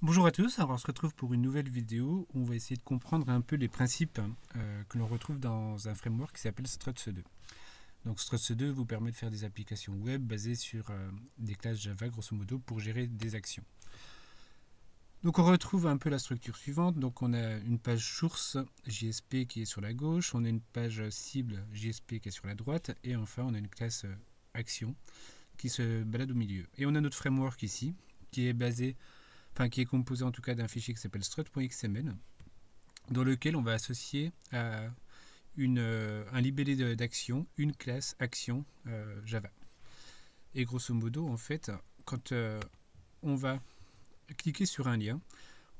Bonjour à tous, alors on se retrouve pour une nouvelle vidéo où on va essayer de comprendre un peu les principes que l'on retrouve dans un framework qui s'appelle Struts2. Donc Struts2 vous permet de faire des applications web basées sur des classes Java grosso modo pour gérer des actions. Donc on retrouve un peu la structure suivante, donc on a une page source JSP qui est sur la gauche, on a une page cible JSP qui est sur la droite et enfin on a une classe action qui se balade au milieu. Et on a notre framework ici qui est basé qui est composé en tout cas d'un fichier qui s'appelle strut.xml, dans lequel on va associer à un libellé d'action, une classe action Java. Et grosso modo, en fait, quand on va cliquer sur un lien,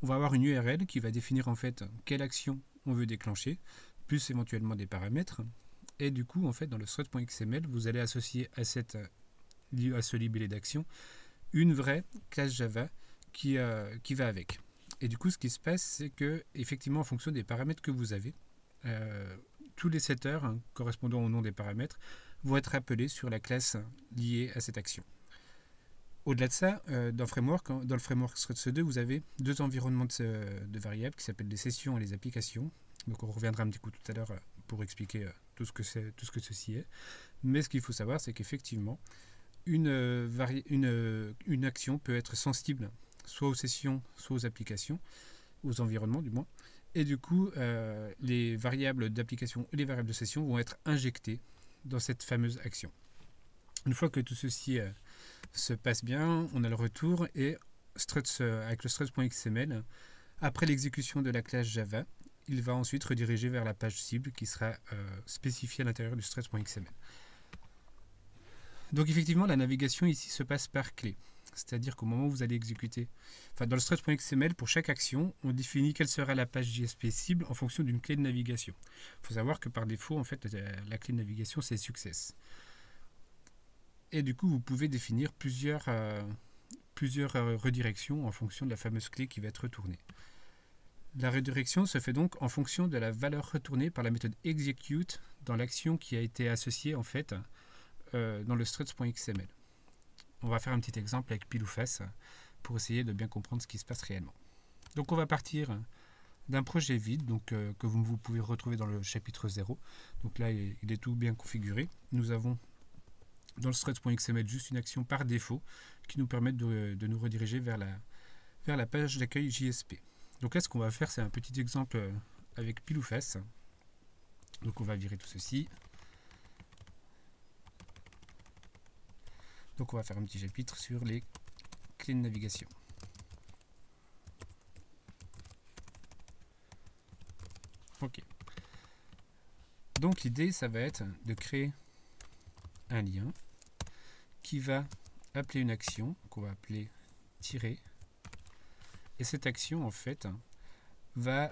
on va avoir une URL qui va définir en fait quelle action on veut déclencher, plus éventuellement des paramètres. Et du coup, en fait, dans le strut.xml, vous allez associer à ce libellé d'action une vraie classe Java qui va avec. Et du coup, ce qui se passe, c'est que, effectivement, en fonction des paramètres que vous avez, tous les setters correspondant au nom des paramètres vont être appelés sur la classe liée à cette action. Au-delà de ça, dans le framework Struts2, vous avez deux environnements de variables qui s'appellent les sessions et les applications. Donc on reviendra un petit coup tout à l'heure pour expliquer tout ce que ceci est. Mais ce qu'il faut savoir, c'est qu'effectivement, une action peut être sensible soit aux sessions, soit aux applications, aux environnements du moins. Et du coup, les variables d'application et les variables de session vont être injectées dans cette fameuse action. Une fois que tout ceci se passe bien, on a le retour et avec le struts.xml, après l'exécution de la classe Java, il va ensuite rediriger vers la page cible qui sera spécifiée à l'intérieur du struts.xml. Donc effectivement, la navigation ici se passe par clé. C'est-à-dire qu'au moment où vous allez exécuter, dans le struts.xml, pour chaque action, on définit quelle sera la page JSP cible en fonction d'une clé de navigation. Il faut savoir que par défaut, en fait, la clé de navigation, c'est success. Et du coup, vous pouvez définir plusieurs redirections en fonction de la fameuse clé qui va être retournée. La redirection se fait donc en fonction de la valeur retournée par la méthode execute dans l'action qui a été associée en fait dans le struts.xml. On va faire un petit exemple avec pile ou face pour essayer de bien comprendre ce qui se passe réellement. Donc on va partir d'un projet vide donc, que vous pouvez retrouver dans le chapitre 0. Donc là, il est tout bien configuré. Nous avons dans le struts.xml juste une action par défaut qui nous permet de nous rediriger vers la page d'accueil JSP. Donc là, ce qu'on va faire, c'est un petit exemple avec pile ou face. Donc on va virer tout ceci. Donc on va faire un petit chapitre sur les clés de navigation. Ok. Donc l'idée, ça va être de créer un lien qui va appeler une action qu'on va appeler tirer. Et cette action, en fait, va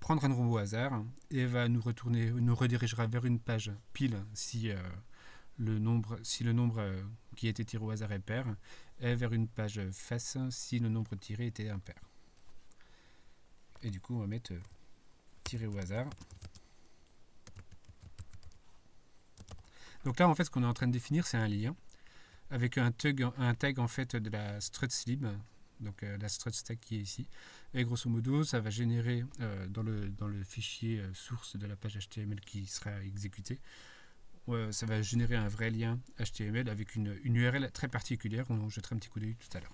prendre un nombre au hasard et va nous redirigera vers une page pile si le nombre qui a été tiré au hasard est pair, et vers une page face si le nombre tiré était impair. Et du coup, on va mettre tiré au hasard. Donc là, en fait, ce qu'on est en train de définir, c'est un lien avec un tag en fait de la struts.lib, donc la struts.stack qui est ici. Et grosso modo, ça va générer dans le fichier source de la page HTML qui sera exécuté, ça va générer un vrai lien HTML avec une URL très particulière. On jettera un petit coup d'œil tout à l'heure.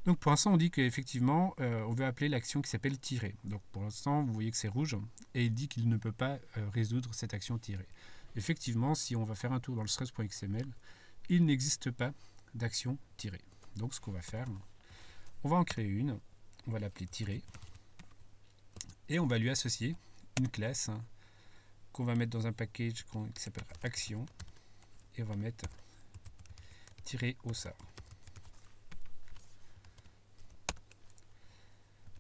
Donc pour l'instant, on dit qu'effectivement, on veut appeler l'action qui s'appelle tirer. Donc pour l'instant, vous voyez que c'est rouge et il dit qu'il ne peut pas résoudre cette action tirer. Effectivement, si on va faire un tour dans le struts.xml, il n'existe pas d'action tirer. Donc ce qu'on va faire, on va en créer une, on va l'appeler tirer et on va lui associer une classe qu'on va mettre dans un package qui s'appelle action et on va mettre tirer au sort.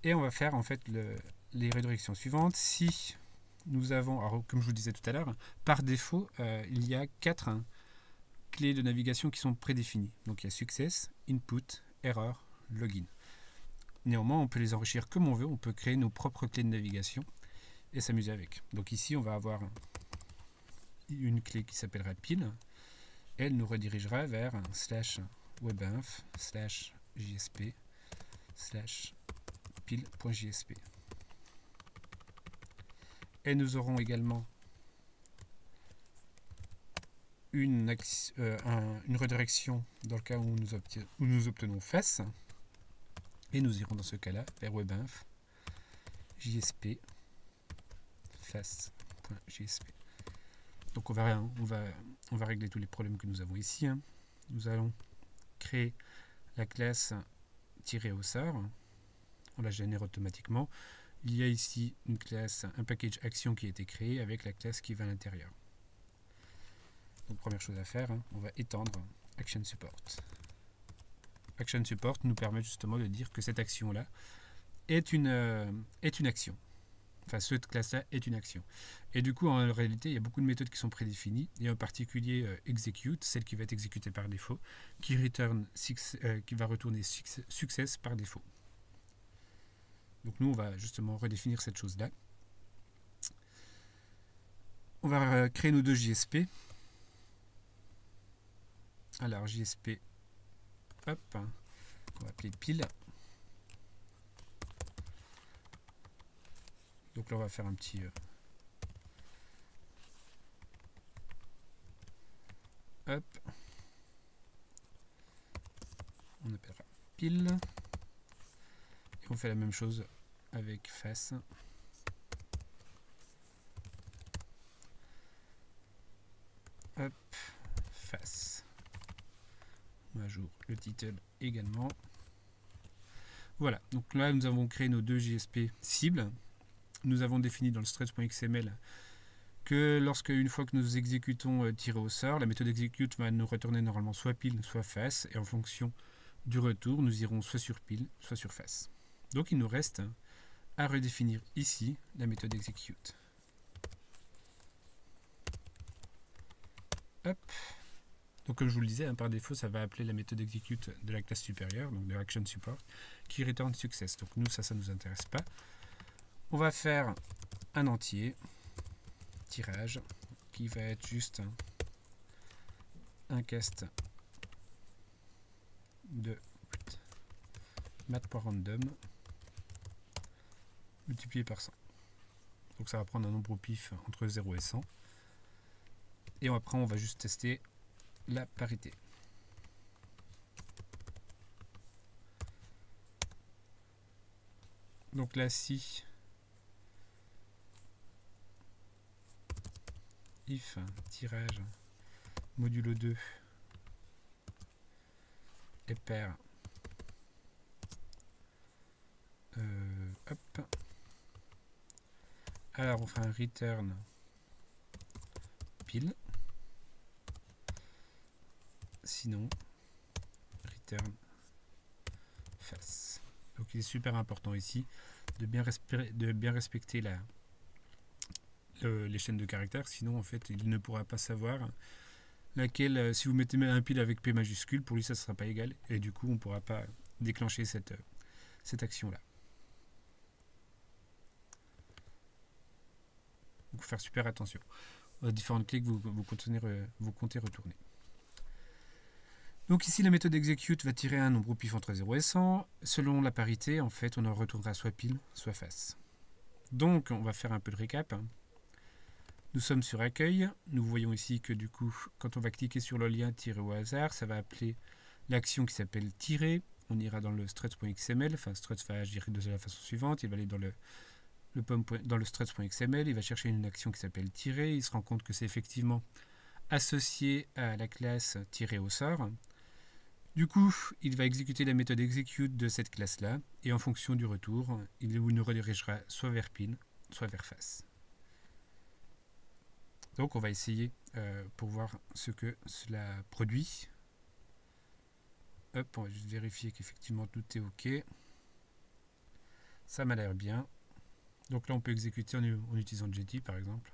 Et on va faire en fait les redirections suivantes. Si nous avons, alors, comme je vous disais tout à l'heure, par défaut, il y a 4 clés de navigation qui sont prédéfinies. Donc il y a success, input, error, login. Néanmoins, on peut les enrichir comme on veut. On peut créer nos propres clés de navigation et s'amuser avec. Donc ici, on va avoir une clé qui s'appellera pile. Elle nous redirigera vers /webinf/jsp pile.jsp. Et nous aurons également une redirection dans le cas où nous obtenons face. Et nous irons dans ce cas-là vers webinf jsp face.jsp. Donc on va régler tous les problèmes que nous avons ici. Nous allons créer la classe -author. On la génère automatiquement. Il y a ici une classe, un package action qui a été créé avec la classe qui va à l'intérieur. Donc première chose à faire, on va étendre action support. Action support nous permet justement de dire que cette action-là est une action. Enfin, cette classe-là est une action. Et du coup, en réalité, il y a beaucoup de méthodes qui sont prédéfinies, et en particulier execute, celle qui va être exécutée par défaut, qui va retourner success par défaut. Donc nous, on va justement redéfinir cette chose-là. On va créer nos deux JSP. Alors, JSP, hop, on va appeler pile. Donc là, on va faire un petit... hop. On appellera pile. Et on fait la même chose avec face. Hop, face. On ajoute le title également. Voilà, donc là, nous avons créé nos deux JSP cibles. Nous avons défini dans le struts.xml que une fois que nous exécutons tirer au sort, la méthode execute va nous retourner normalement soit pile, soit face, et en fonction du retour, nous irons soit sur pile, soit sur face. Donc il nous reste à redéfinir ici la méthode execute. Hop. Donc comme je vous le disais, par défaut, ça va appeler la méthode execute de la classe supérieure, donc de action support, qui return success. Donc nous, ça nous intéresse pas. On va faire un entier, tirage, qui va être juste un cast de math.random multiplié par 100. Donc ça va prendre un nombre au pif entre 0 et 100. Et après, on va juste tester la parité. Donc là, si if tirage modulo 2 est pair, hop, alors on fera un return pile, sinon return face. Donc il est super important ici de bien respecter les chaînes de caractères, sinon en fait il ne pourra pas savoir laquelle, si vous mettez un pile avec P majuscule, pour lui ça ne sera pas égal, et du coup on ne pourra pas déclencher cette action là. Donc il faut faire super attention aux différentes clés que vous comptez retourner. Donc ici la méthode execute va tirer un nombre au pif entre 0 et 100. Selon la parité, en fait, on en retournera soit pile, soit face. Donc on va faire un peu de récap. Nous sommes sur accueil. Nous voyons ici que du coup, quand on va cliquer sur le lien tirer au hasard, ça va appeler l'action qui s'appelle tirer. On ira dans le struts.xml. Enfin, struts va agir de la façon suivante. Il va aller dans le struts.xml. Il va chercher une action qui s'appelle tirer. Il se rend compte que c'est effectivement associé à la classe tirer au sort. Du coup, il va exécuter la méthode execute de cette classe-là, et en fonction du retour, il nous redirigera soit vers pile, soit vers face. Donc on va essayer pour voir ce que cela produit. Hop, on va juste vérifier qu'effectivement tout est OK. Ça m'a l'air bien. Donc là on peut exécuter en utilisant Jetty par exemple.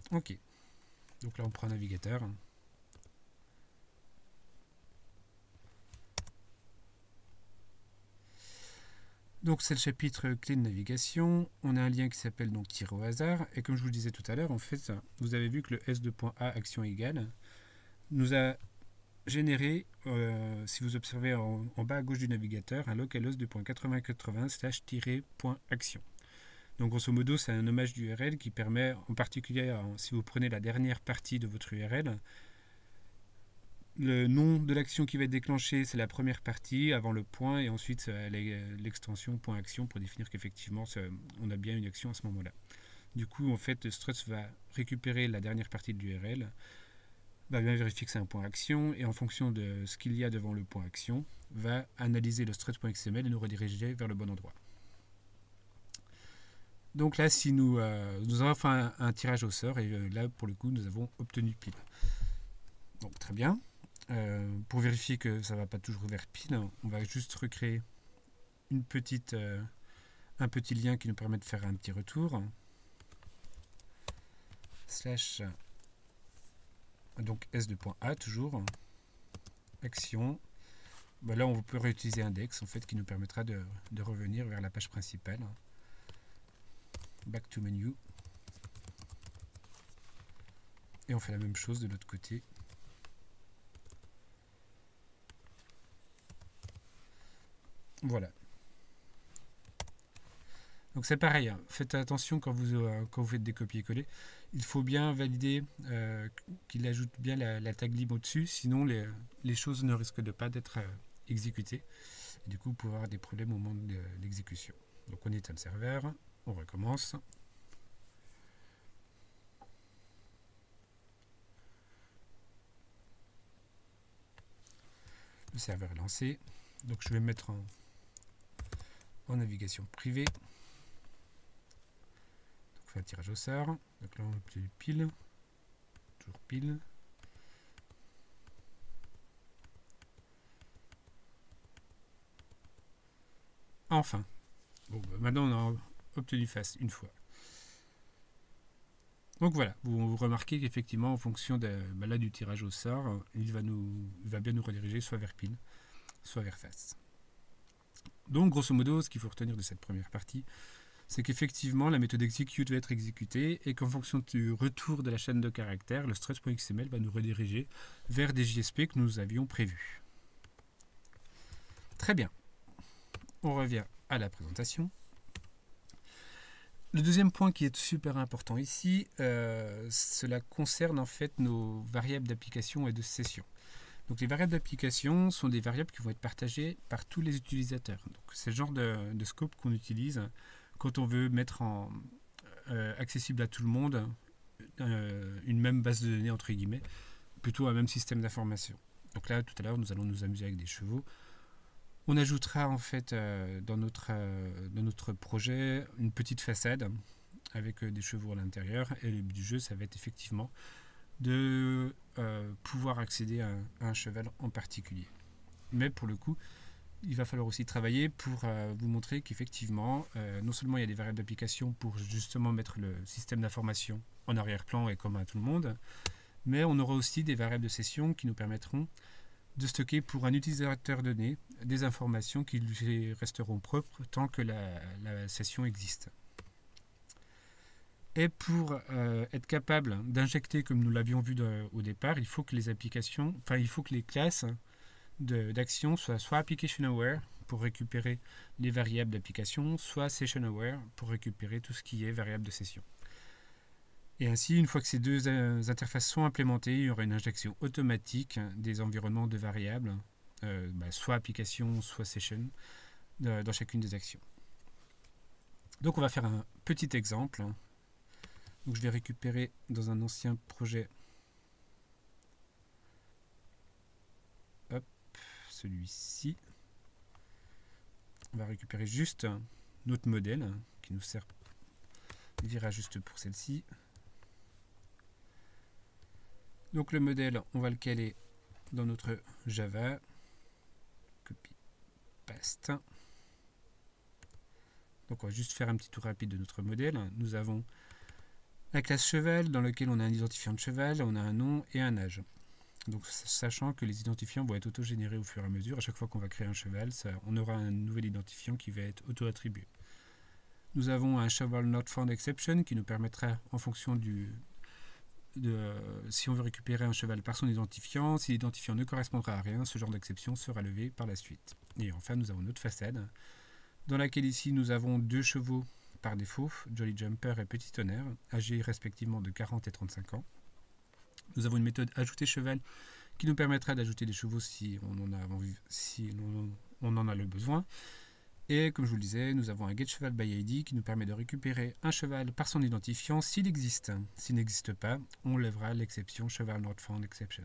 Ok, donc là on prend un navigateur. Donc c'est le chapitre clé de navigation. On a un lien qui s'appelle donc tirer au hasard. Et comme je vous le disais tout à l'heure, en fait, vous avez vu que le S2.A action égale nous a généré, si vous observez en bas à gauche du navigateur, un localhost 2.80/-tirer.action. Donc grosso modo, c'est un hommage d'URL qui permet, en particulier, si vous prenez la dernière partie de votre URL, le nom de l'action qui va être déclenchée, c'est la première partie, avant le point, et ensuite l'extension .action pour définir qu'effectivement, on a bien une action à ce moment-là. Du coup, en fait, Struts va récupérer la dernière partie de l'URL, va bien vérifier que c'est un point action, et en fonction de ce qu'il y a devant le point action, va analyser le struts.xml et nous rediriger vers le bon endroit. Donc là, si nous avons fait un tirage au sort, et là, pour le coup, nous avons obtenu pile. Donc très bien. Pour vérifier que ça ne va pas toujours vers pile, on va juste recréer un petit lien qui nous permet de faire un petit retour. Slash, donc S2.A toujours. Action. Ben là, on peut réutiliser index en fait, qui nous permettra de revenir vers la page principale. Back to menu. Et on fait la même chose de l'autre côté. Voilà. Donc c'est pareil, hein. Faites attention quand vous faites des copier-coller. Il faut bien valider qu'il ajoute bien la tag lib au-dessus, sinon les choses ne risquent de pas d'être exécutées. Et du coup, vous pouvez avoir des problèmes au moment de l'exécution. Donc on éteint le serveur, on recommence. Le serveur est lancé. Donc je vais mettre en navigation privée. Donc on fait un tirage au sort. Donc là on obtient pile. Toujours pile. Enfin. Bon, bah maintenant on a obtenu face une fois. Donc voilà, vous remarquez qu'effectivement en fonction là, du tirage au sort, il va bien nous rediriger soit vers pile, soit vers face. Donc grosso modo, ce qu'il faut retenir de cette première partie, c'est qu'effectivement la méthode execute va être exécutée et qu'en fonction du retour de la chaîne de caractères, le struts.xml va nous rediriger vers des JSP que nous avions prévus. Très bien. On revient à la présentation. Le deuxième point qui est super important ici, cela concerne en fait nos variables d'application et de session. Donc les variables d'application sont des variables qui vont être partagées par tous les utilisateurs. C'est le genre de scope qu'on utilise quand on veut mettre accessible à tout le monde une même base de données entre guillemets, plutôt un même système d'information. Donc là tout à l'heure nous allons nous amuser avec des chevaux. On ajoutera en fait dans notre projet une petite façade avec des chevaux à l'intérieur, et le but du jeu ça va être effectivement de pouvoir accéder à un cheval en particulier. Mais pour le coup, il va falloir aussi travailler pour vous montrer qu'effectivement, non seulement il y a des variables d'application pour justement mettre le système d'information en arrière-plan et commun à tout le monde, mais on aura aussi des variables de session qui nous permettront de stocker pour un utilisateur donné des informations qui lui resteront propres tant que la session existe. Et pour être capable d'injecter, comme nous l'avions vu au départ, il faut que les classes d'action soient soit application aware pour récupérer les variables d'application, soit session aware pour récupérer tout ce qui est variable de session. Et ainsi, une fois que ces deux interfaces sont implémentées, il y aura une injection automatique des environnements de variables, soit application, soit session, dans chacune des actions. Donc on va faire un petit exemple. Donc je vais récupérer dans un ancien projet celui-ci. On va récupérer juste notre modèle qui nous servira juste pour celle-ci. Donc le modèle, on va le caler dans notre Java. Copie, paste. Donc on va juste faire un petit tour rapide de notre modèle. Nous avons la classe cheval dans laquelle on a un identifiant de cheval, on a un nom et un âge. Donc sachant que les identifiants vont être auto-générés au fur et à mesure, à chaque fois qu'on va créer un cheval, on aura un nouvel identifiant qui va être auto-attribué. Nous avons un cheval not found exception qui nous permettra, en fonction si on veut récupérer un cheval par son identifiant, si l'identifiant ne correspondra à rien, ce genre d'exception sera levé par la suite. Et enfin, nous avons notre façade, dans laquelle ici nous avons deux chevaux par défaut, Jolly Jumper et Petit Tonnerre, âgés respectivement de 40 et 35 ans. Nous avons une méthode ajouter cheval qui nous permettra d'ajouter des chevaux si on en a le besoin. Et comme je vous le disais, nous avons un get cheval by ID qui nous permet de récupérer un cheval par son identifiant s'il existe. S'il n'existe pas, on lèvera l'exception cheval not found exception.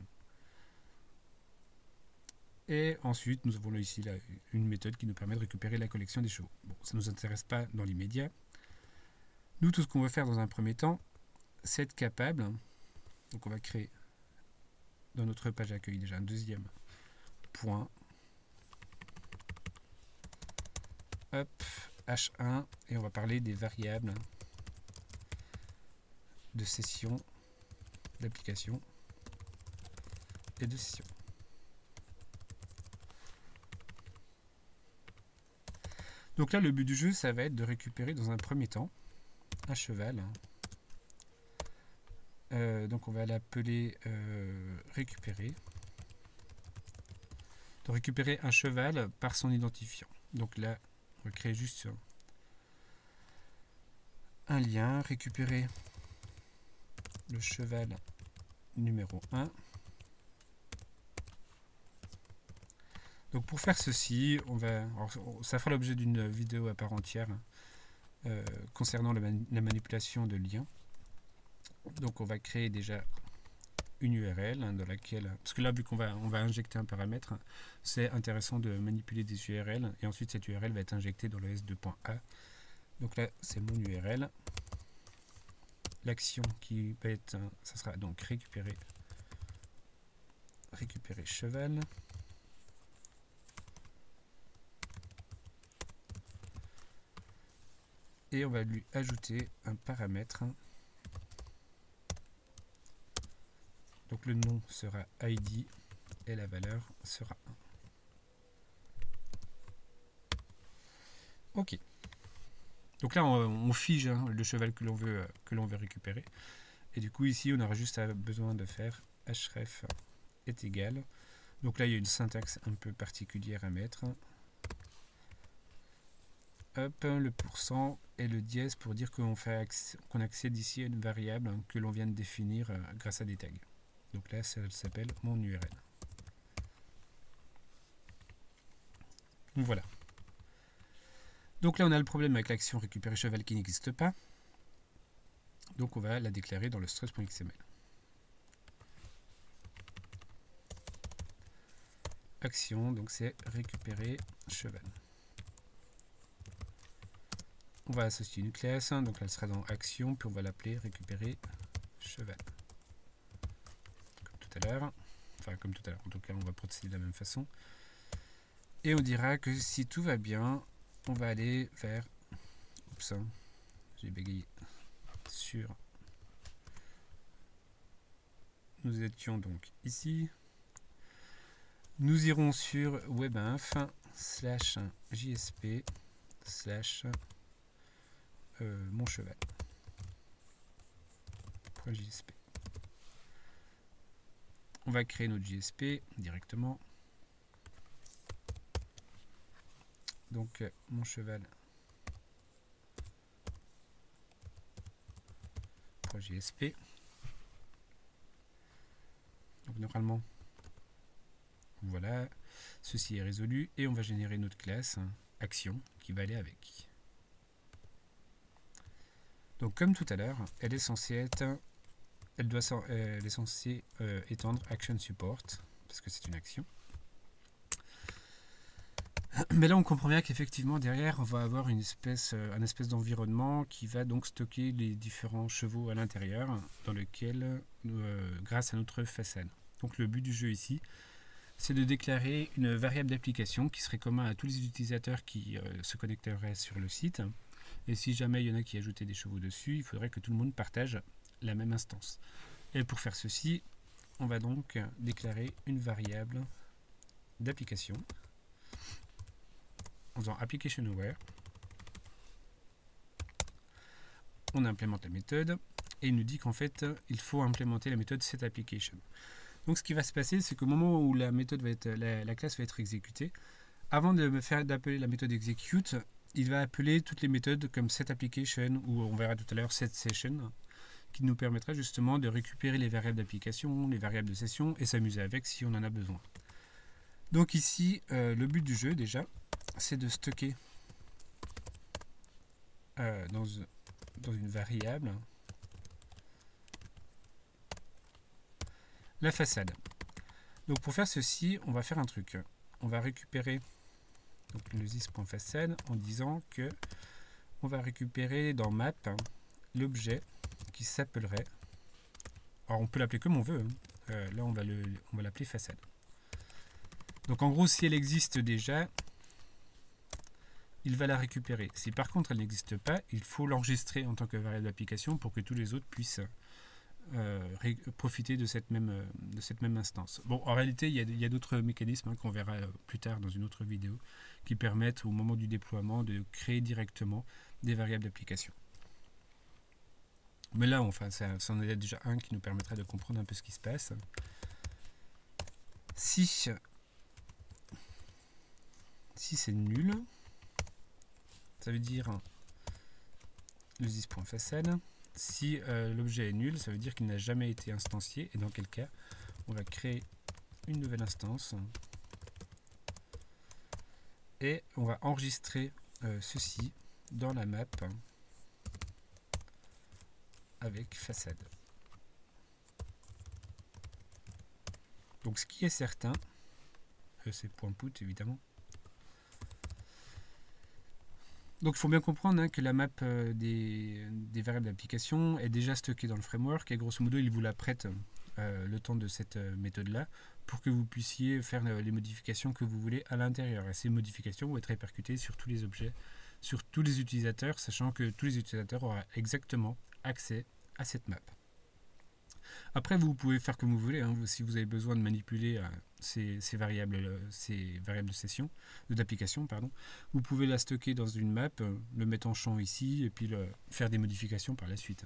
Et ensuite, nous avons ici une méthode qui nous permet de récupérer la collection des chevaux. Bon, ça ne nous intéresse pas dans l'immédiat. Nous, tout ce qu'on va faire dans un premier temps, c'est être capable. Donc on va créer dans notre page d'accueil déjà un deuxième point. Hop, H1, et on va parler des variables de session, d'application et de session. Donc là, le but du jeu, ça va être de récupérer dans un premier temps un cheval. Donc on va l'appeler récupérer. De récupérer un cheval par son identifiant. Donc là, on va créer juste un lien, récupérer le cheval numéro 1. Donc pour faire ceci, ça fera l'objet d'une vidéo à part entière concernant la manipulation de liens. Donc on va créer déjà une URL dans laquelle, parce que là vu qu'on va injecter un paramètre, c'est intéressant de manipuler des URL et ensuite cette URL va être injectée dans le S2.A. Donc là c'est mon URL. L'action qui va être, ça sera donc récupérer cheval. Et on va lui ajouter un paramètre. Donc le nom sera ID et la valeur sera 1. Ok. Donc là on fige le cheval que l'on veut récupérer. Et du coup ici on aura juste besoin de faire href est égal. Donc là il y a une syntaxe un peu particulière à mettre. Hop, le pourcent et le dièse pour dire qu'on accède ici à une variable que l'on vient de définir grâce à des tags. Donc là, ça s'appelle mon URL. Donc voilà. Donc là, on a le problème avec l'action récupérer cheval qui n'existe pas. Donc on va la déclarer dans le struct.xml. Action, donc c'est récupérer cheval. On va associer une classe, donc elle sera dans action, puis on va l'appeler récupérer cheval. Tout à l'heure, enfin comme tout à l'heure, en tout cas on va procéder de la même façon, et on dira que si tout va bien, on va aller vers, oups, j'ai bégayé sur, nous étions donc ici, nous irons sur webinf /jsp/ mon cheval.jsp. On va créer notre JSP directement. Donc mon cheval.jsp. Donc normalement, voilà, ceci est résolu et on va générer notre classe action qui va aller avec. Donc comme tout à l'heure, elle est censée être, elle est censée étendre action support parce que c'est une action. Mais là on comprend bien qu'effectivement derrière on va avoir un espèce d'environnement qui va donc stocker les différents chevaux à l'intérieur dans lequel grâce à notre façade. Donc le but du jeu ici c'est de déclarer une variable d'application qui serait commun à tous les utilisateurs qui se connecteraient sur le site. Et si jamais il y en a qui ajoutaient des chevaux dessus, il faudrait que tout le monde partage la même instance. Et pour faire ceci, on va donc déclarer une variable d'application en faisant application aware. On implémente la méthode et il nous dit qu'en fait il faut implémenter la méthode setApplication. Donc ce qui va se passer, c'est qu'au moment où la méthode va être, la classe va être exécutée, avant d'appeler la méthode execute, il va appeler toutes les méthodes comme setApplication ou on verra tout à l'heure setSession, qui nous permettra justement de récupérer les variables d'application, les variables de session et s'amuser avec si on en a besoin. Donc ici, le but du jeu déjà, c'est de stocker dans une variable la façade. Donc pour faire ceci, on va faire un truc. On va récupérer donc, le this.façade en disant que on va récupérer dans map l'objet qui s'appellerait, alors on peut l'appeler comme on veut, là on va l'appeler façade. Donc en gros, si elle existe déjà, il va la récupérer. Si par contre elle n'existe pas, il faut l'enregistrer en tant que variable d'application pour que tous les autres puissent profiter de cette même instance. Bon, en réalité, il y a d'autres mécanismes qu'on verra plus tard dans une autre vidéo qui permettent au moment du déploiement de créer directement des variables d'application. Mais là, enfin, ça en est déjà un qui nous permettra de comprendre un peu ce qui se passe. Si c'est nul, ça veut dire le this.façade. Si l'objet est nul, ça veut dire qu'il n'a jamais été instancié, et dans quel cas on va créer une nouvelle instance et on va enregistrer ceci dans la map avec façade. Donc ce qui est certain, c'est .put évidemment. Donc il faut bien comprendre que la map des variables d'application est déjà stockée dans le framework et grosso modo il vous la prête le temps de cette méthode-là pour que vous puissiez faire les modifications que vous voulez à l'intérieur. Et ces modifications vont être répercutées sur tous les objets, sur tous les utilisateurs, sachant que tous les utilisateurs auront exactement accès à cette map. Après, vous pouvez faire comme vous voulez, si vous avez besoin de manipuler ces variables de session, d'application, pardon, vous pouvez la stocker dans une map, le mettre en champ ici, et puis faire des modifications par la suite.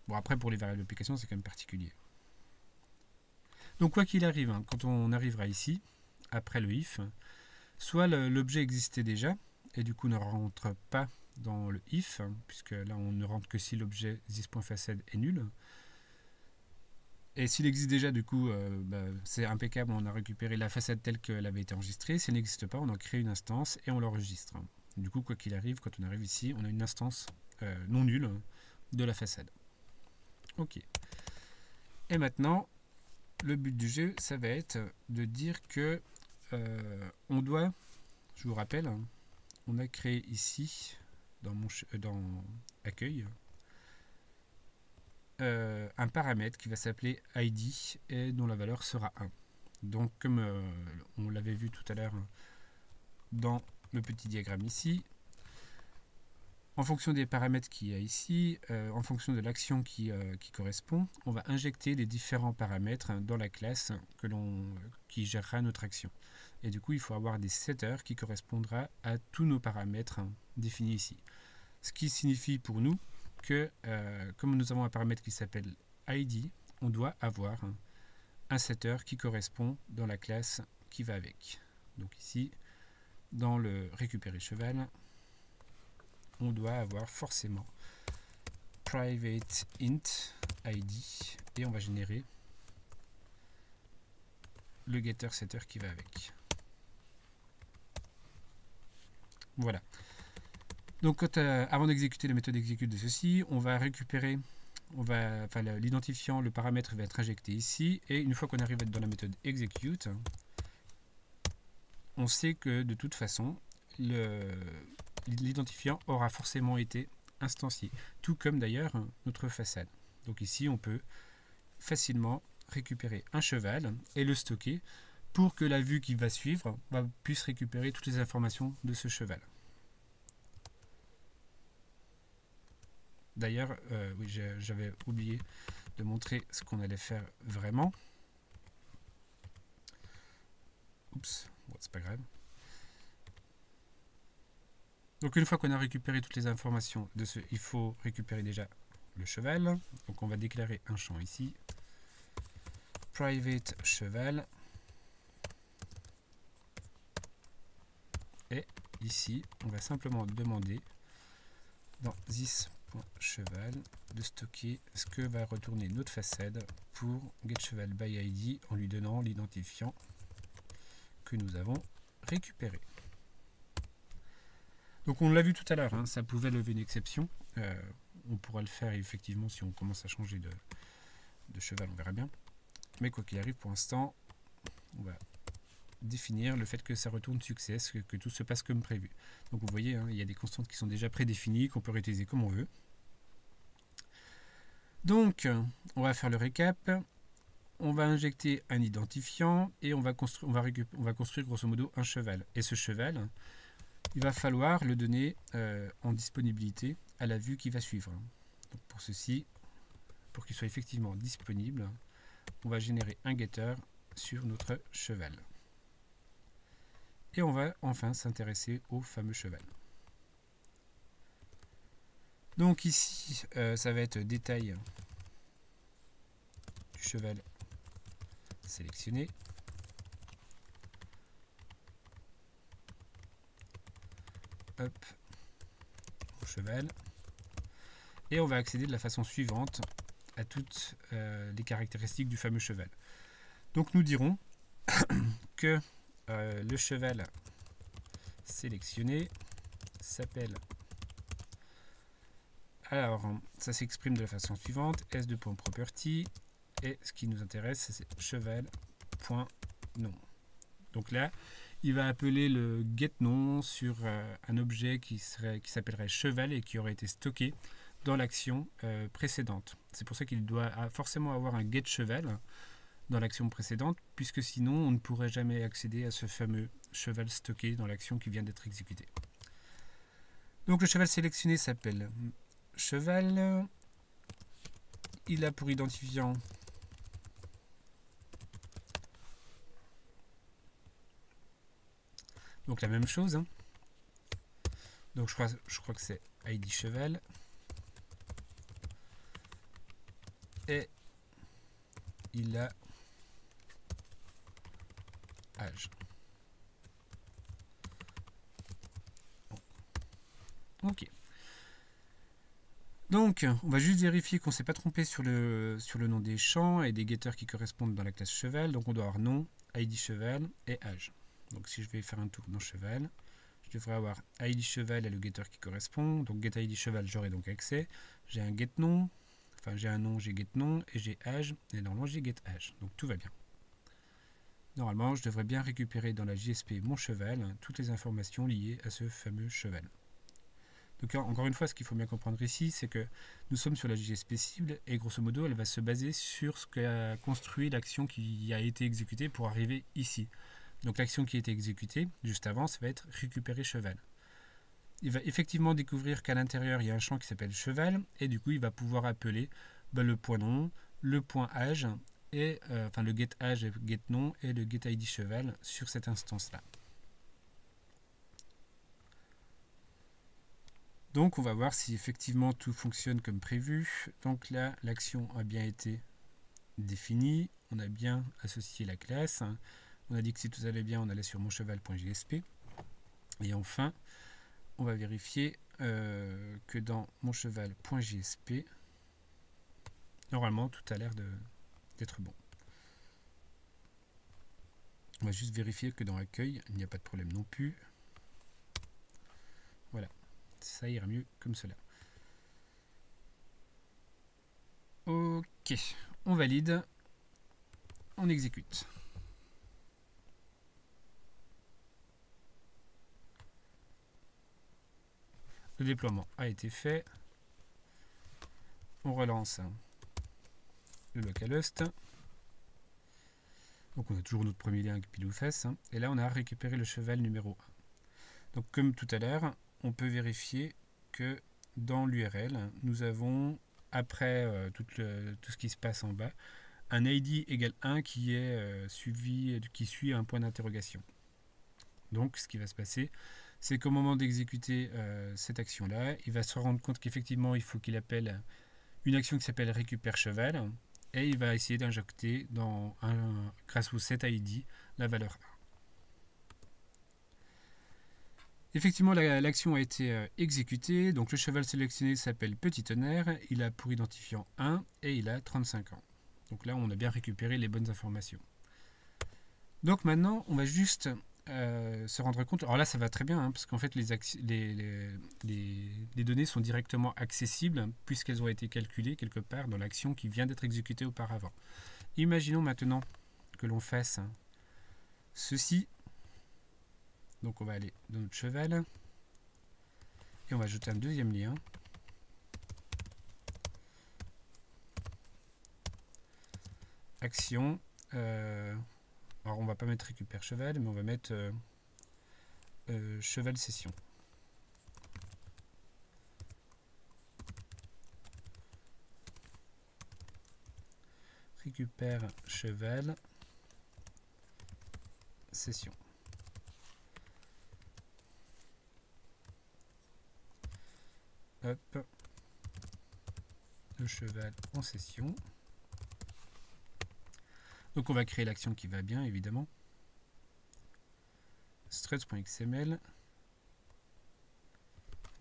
Bon, après, pour les variables d'application, c'est quand même particulier. Donc, quoi qu'il arrive, quand on arrivera ici, après le if, soit l'objet existait déjà, et du coup ne rentre pas dans le if, puisque là on ne rentre que si l'objet this.façade est nul. Et s'il existe déjà, du coup, c'est impeccable, on a récupéré la façade telle qu'elle avait été enregistrée. S'il n'existe pas, on en crée une instance et on l'enregistre. Du coup, quoi qu'il arrive, quand on arrive ici, on a une instance non nulle de la façade. Ok. Et maintenant, le but du jeu, ça va être de dire que on doit, je vous rappelle, on a créé ici, dans accueil, un paramètre qui va s'appeler ID et dont la valeur sera 1. Donc comme on l'avait vu tout à l'heure dans le petit diagramme ici, en fonction des paramètres qu'il y a ici, en fonction de l'action qui correspond, on va injecter les différents paramètres dans la classe qui gérera notre action. Et du coup, il faut avoir des setters qui correspondra à tous nos paramètres définis ici. Ce qui signifie pour nous que, comme nous avons un paramètre qui s'appelle ID, on doit avoir un setter qui correspond dans la classe qui va avec. Donc ici, dans le récupérer cheval, on doit avoir forcément private int ID et on va générer le getter setter qui va avec. Voilà. Donc avant d'exécuter la méthode execute de ceci, on va récupérer, l'identifiant, le paramètre va être injecté ici, et une fois qu'on arrive dans la méthode execute, on sait que de toute façon, l'identifiant aura forcément été instancié, tout comme d'ailleurs notre façade. Donc ici, on peut facilement récupérer un cheval et le stocker pour que la vue qui va suivre puisse récupérer toutes les informations de ce cheval. D'ailleurs, oui, j'avais oublié de montrer ce qu'on allait faire vraiment. Oups, bon, c'est pas grave. Donc une fois qu'on a récupéré toutes les informations de ce, il faut récupérer déjà le cheval. Donc on va déclarer un champ ici. Private cheval. Et ici, on va simplement demander dans this.cheval de stocker ce que va retourner notre façade pour getChevalById en lui donnant l'identifiant que nous avons récupéré. Donc on l'a vu tout à l'heure, hein, ça pouvait lever une exception. On pourra le faire effectivement si on commence à changer de cheval, on verra bien. Mais quoi qu'il arrive, pour l'instant, on va définir le fait que ça retourne success, que tout se passe comme prévu. Donc vous voyez, hein, il y a des constantes qui sont déjà prédéfinies, qu'on peut réutiliser comme on veut. Donc, on va faire le récap. On va injecter un identifiant et on va construire grosso modo un cheval. Et ce cheval, il va falloir le donner en disponibilité à la vue qui va suivre. Donc pour ceci, pour qu'il soit effectivement disponible, on va générer un getter sur notre cheval. Et on va enfin s'intéresser au fameux cheval. Donc ici, ça va être détail du cheval sélectionné. Hop, au cheval. Et on va accéder de la façon suivante à toutes les caractéristiques du fameux cheval. Donc nous dirons que le cheval sélectionné s'appelle... Alors, ça s'exprime de la façon suivante, s2.property, et ce qui nous intéresse, c'est cheval.nom. Donc là, il va appeler le getNom sur un objet qui s'appellerait cheval et qui aurait été stocké dans l'action précédente. C'est pour ça qu'il doit forcément avoir un getCheval dans l'action précédente, puisque sinon on ne pourrait jamais accéder à ce fameux cheval stocké dans l'action qui vient d'être exécutée. Donc le cheval sélectionné s'appelle cheval. Il a pour identifiant donc la même chose. Hein. Donc je crois que c'est ID cheval. Et il a âge. Ok. Donc, on va juste vérifier qu'on ne s'est pas trompé sur le nom des champs et des getters qui correspondent dans la classe cheval. Donc, on doit avoir nom, ID cheval et âge. Donc, si je vais faire un tour dans cheval, je devrais avoir ID cheval et le getter qui correspond. Donc, getID cheval, j'aurai donc accès. J'ai un getNom, enfin, j'ai un nom, j'ai getNom et j'ai âge. Et normalement, j'ai getAge. Donc, tout va bien. Normalement, je devrais bien récupérer dans la JSP mon cheval toutes les informations liées à ce fameux cheval. Donc encore une fois, ce qu'il faut bien comprendre ici, c'est que nous sommes sur la JSP cible et grosso modo, elle va se baser sur ce qu'a construit l'action qui a été exécutée pour arriver ici. Donc l'action qui a été exécutée juste avant, ça va être récupérer cheval. Il va effectivement découvrir qu'à l'intérieur, il y a un champ qui s'appelle cheval et du coup, il va pouvoir appeler le point nom, le point âge et enfin le getAge et getNom et le getID cheval sur cette instance-là. Donc on va voir si effectivement tout fonctionne comme prévu. Donc là, l'action a bien été définie. On a bien associé la classe. On a dit que si tout allait bien, on allait sur moncheval.jsp. Et enfin, on va vérifier que dans moncheval.jsp, normalement, tout a l'air d'être bon. On va juste vérifier que dans accueil, il n'y a pas de problème non plus. Voilà. Ça ira mieux comme cela. Ok, on valide, on exécute. Le déploiement a été fait. On relance le localhost. Donc on a toujours notre premier lien pile ou face. Et là on a récupéré le cheval numéro 1. Donc comme tout à l'heure, on peut vérifier que dans l'URL, nous avons après tout ce qui se passe en bas, un ID égale 1 qui est qui suit un point d'interrogation. Donc ce qui va se passer, c'est qu'au moment d'exécuter cette action-là, il va se rendre compte qu'effectivement il faut qu'il appelle une action qui s'appelle récupère cheval, et il va essayer d'injecter grâce au setID la valeur 1. Effectivement, l'action a été exécutée, donc le cheval sélectionné s'appelle Petit Tonnerre, il a pour identifiant 1 et il a 35 ans. Donc là, on a bien récupéré les bonnes informations. Donc maintenant, on va juste se rendre compte, alors là ça va très bien, hein, parce qu'en fait les données sont directement accessibles puisqu'elles ont été calculées quelque part dans l'action qui vient d'être exécutée auparavant. Imaginons maintenant que l'on fasse ceci. Donc on va aller dans notre cheval et on va ajouter un deuxième lien. Action. Alors on va pas mettre récupère cheval, mais on va mettre cheval session. Récupère cheval session. Hop, le cheval en session. Donc on va créer l'action qui va bien, évidemment. Struts.xml.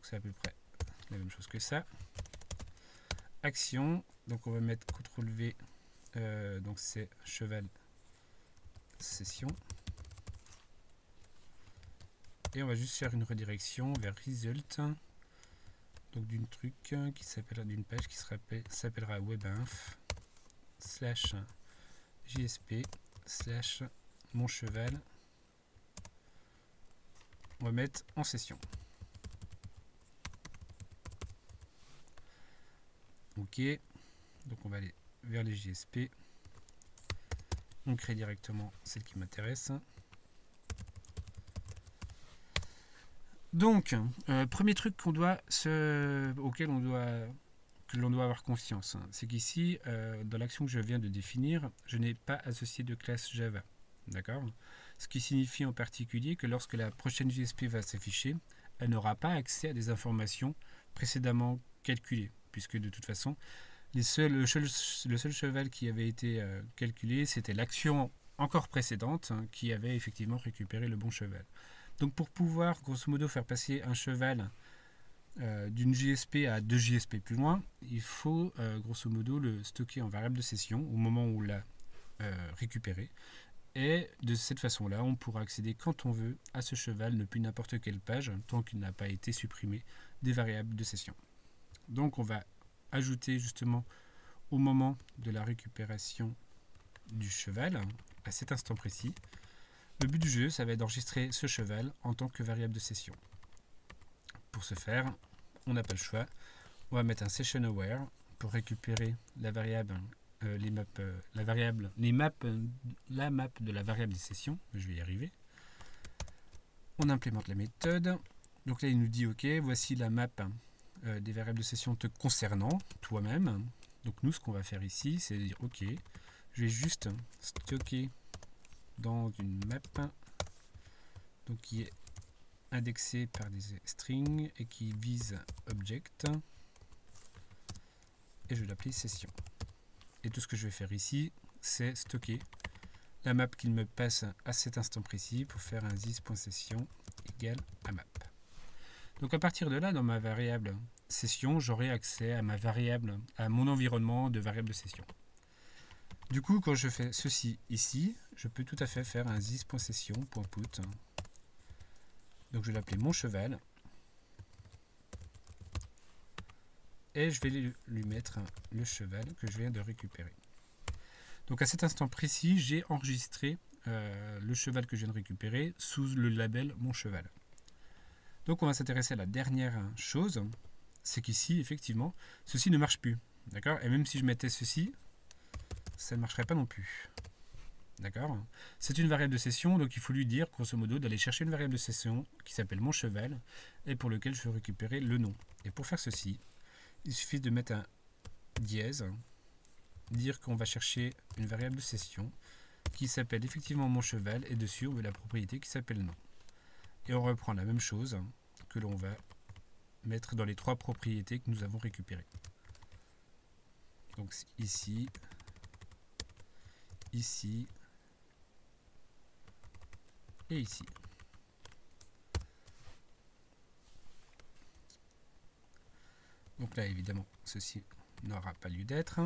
C'est à peu près la même chose que ça. Action. Donc on va mettre CTRL-V. Donc c'est cheval session. Et on va juste faire une redirection vers result. Donc d'une truc qui s'appellera, d'une page qui s'appellera webinf /jsp mon cheval. On va mettre en session. Ok, donc on va aller vers les JSP. On crée directement celle qui m'intéresse. Donc, premier truc auquel l'on doit avoir confiance, hein, c'est qu'ici, dans l'action que je viens de définir, je n'ai pas associé de classe Java. D'accord ? Ce qui signifie en particulier que lorsque la prochaine JSP va s'afficher, elle n'aura pas accès à des informations précédemment calculées, puisque de toute façon, le seul cheval qui avait été calculé, c'était l'action encore précédente, hein, qui avait effectivement récupéré le bon cheval. Donc pour pouvoir, grosso modo, faire passer un cheval d'une JSP à 2 JSP plus loin, il faut, grosso modo, le stocker en variable de session au moment où on l'a récupéré. Et de cette façon-là, on pourra accéder quand on veut à ce cheval depuis n'importe quelle page, tant qu'il n'a pas été supprimé des variables de session. Donc on va ajouter justement au moment de la récupération du cheval, à cet instant précis, le but du jeu, ça va être d'enregistrer ce cheval en tant que variable de session. Pour ce faire, on n'a pas le choix. On va mettre un session aware pour récupérer la variable, la map de la variable des sessions. Je vais y arriver. On implémente la méthode. Donc là, il nous dit OK, voici la map des variables de session te concernant toi-même. Donc nous, ce qu'on va faire ici, c'est dire OK, je vais juste stocker dans une map donc qui est indexée par des strings et qui vise object, et je vais l'appeler session. Et tout ce que je vais faire ici, c'est stocker la map qu'il me passe à cet instant précis pour faire un this.session égale à map. Donc à partir de là, dans ma variable session, j'aurai accès à à mon environnement de variable de session. Du coup, quand je fais ceci ici, je peux tout à fait faire un this.session.put. Donc je vais l'appeler mon cheval. Et je vais lui mettre le cheval que je viens de récupérer. Donc à cet instant précis, j'ai enregistré le cheval que je viens de récupérer sous le label mon cheval. Donc on va s'intéresser à la dernière chose, c'est qu'ici, effectivement, ceci ne marche plus. D'accord ? Et même si je mettais ceci, ça ne marcherait pas non plus. D'accord ? C'est une variable de session, donc il faut lui dire, grosso modo, d'aller chercher une variable de session qui s'appelle mon cheval et pour lequel je veux récupérer le nom. Et pour faire ceci, il suffit de mettre dièse, dire qu'on va chercher une variable de session qui s'appelle effectivement mon cheval et dessus on veut la propriété qui s'appelle nom. Et on reprend la même chose que l'on va mettre dans les trois propriétés que nous avons récupérées. Donc ici, ici et ici. Donc là évidemment ceci n'aura pas lieu d'être.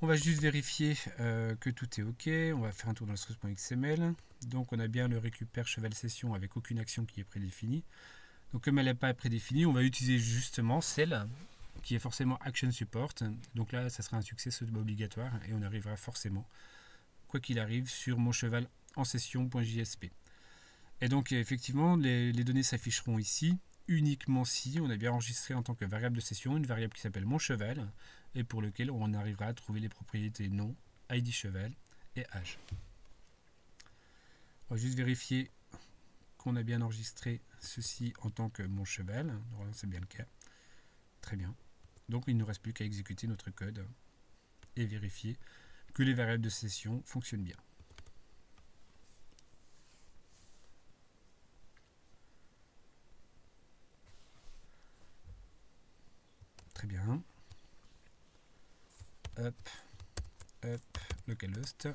On va juste vérifier que tout est OK. On va faire un tour dans le struct.xml. Donc on a bien le récupère cheval session avec aucune action qui est prédéfinie. Donc comme elle n'est pas prédéfinie, on va utiliser justement celle qui est forcément action support. Donc là, ça sera un succès obligatoire et on arrivera forcément, quoi qu'il arrive, sur mon cheval en session.jsp. Et donc effectivement, les données s'afficheront ici uniquement si on a bien enregistré en tant que variable de session une variable qui s'appelle mon cheval et pour lequel on arrivera à trouver les propriétés nom, ID cheval et âge. On va juste vérifier qu'on a bien enregistré ceci en tant que mon cheval. Normalement, c'est bien le cas. Très bien. Donc, il ne nous reste plus qu'à exécuter notre code et vérifier que les variables de session fonctionnent bien. Très bien. Hop, hop, localhost.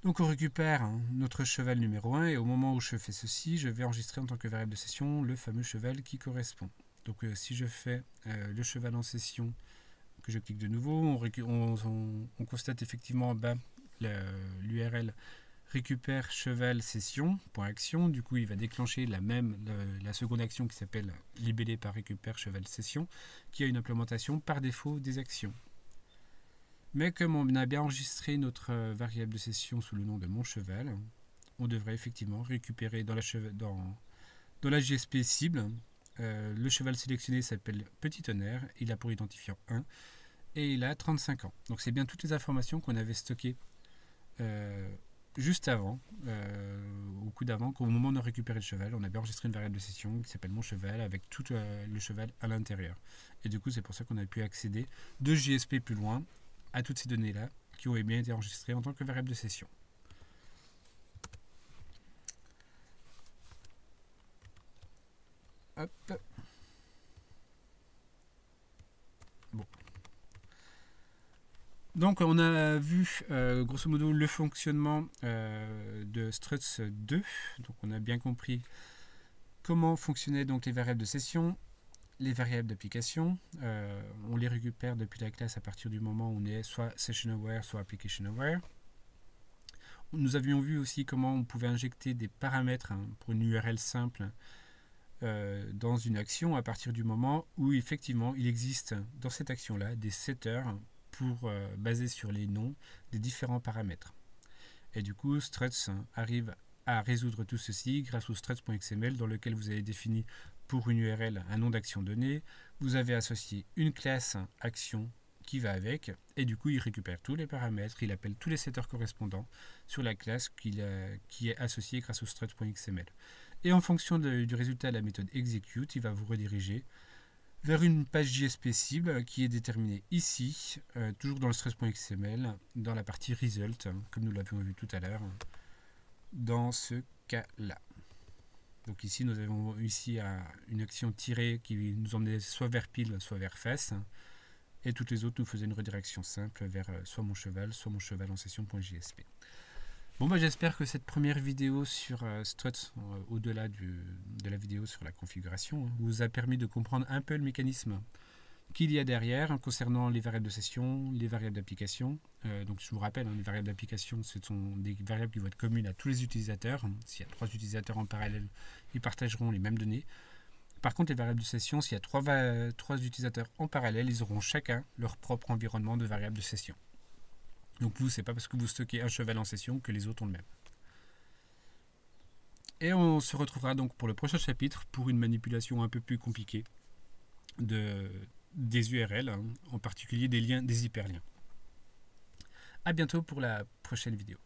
Donc on récupère notre cheval numéro 1 et au moment où je fais ceci, je vais enregistrer en tant que variable de session le fameux cheval qui correspond. Donc si je fais le cheval en session, que je clique de nouveau, on constate effectivement en bas l'URL récupère cheval session.action. Du coup il va déclencher la seconde action qui s'appelle libellé par récupère cheval session, qui a une implémentation par défaut des actions. Mais comme on a bien enregistré notre variable de session sous le nom de mon cheval, on devrait effectivement récupérer dans la JSP cible. Le cheval sélectionné s'appelle Petit Tonnerre, il a pour identifiant 1 et il a 35 ans. Donc c'est bien toutes les informations qu'on avait stockées juste avant, au coup d'avant, qu'au moment de récupérer le cheval, on a bien enregistré une variable de session qui s'appelle mon cheval avec tout le cheval à l'intérieur. Et du coup c'est pour ça qu'on a pu accéder de JSP plus loin à toutes ces données-là qui ont bien été enregistrées en tant que variable de session. Hop. Bon. Donc on a vu grosso modo le fonctionnement de struts 2. Donc on a bien compris comment fonctionnaient donc les variables de session. Les variables d'application, on les récupère depuis la classe à partir du moment où on est soit session aware, soit application aware. Nous avions vu aussi comment on pouvait injecter des paramètres pour une URL simple dans une action à partir du moment où effectivement il existe dans cette action-là des setters pour baser sur les noms des différents paramètres. Et du coup, Struts arrive à résoudre tout ceci grâce au struts.xml dans lequel vous avez défini pour une URL un nom d'action donnée, vous avez associé une classe action qui va avec, et du coup il récupère tous les paramètres, il appelle tous les setters correspondants sur la classe qui est associée grâce au struts.xml. Et en fonction du résultat de la méthode execute, il va vous rediriger vers une page JSP cible qui est déterminée ici, toujours dans le struts.xml, dans la partie result, comme nous l'avions vu tout à l'heure, dans ce cas-là. Donc ici, nous avons ici une action tirée qui nous emmenait soit vers pile, soit vers face. Et toutes les autres nous faisaient une redirection simple vers soit mon cheval en session.jsp. Bon, bah, j'espère que cette première vidéo sur Struts, au-delà de la vidéo sur la configuration, vous a permis de comprendre un peu le mécanisme qu'il y a derrière concernant les variables de session, les variables d'application. Donc je vous rappelle, les variables d'application, ce sont des variables qui vont être communes à tous les utilisateurs. S'il y a 3 utilisateurs en parallèle, ils partageront les mêmes données. Par contre, les variables de session, s'il y a 3 utilisateurs en parallèle, ils auront chacun leur propre environnement de variables de session. Donc vous, c'est pas parce que vous stockez un cheval en session que les autres ont le même. Et on se retrouvera donc pour le prochain chapitre pour une manipulation un peu plus compliquée des URL, en particulier des liens, des hyperliens. A bientôt pour la prochaine vidéo.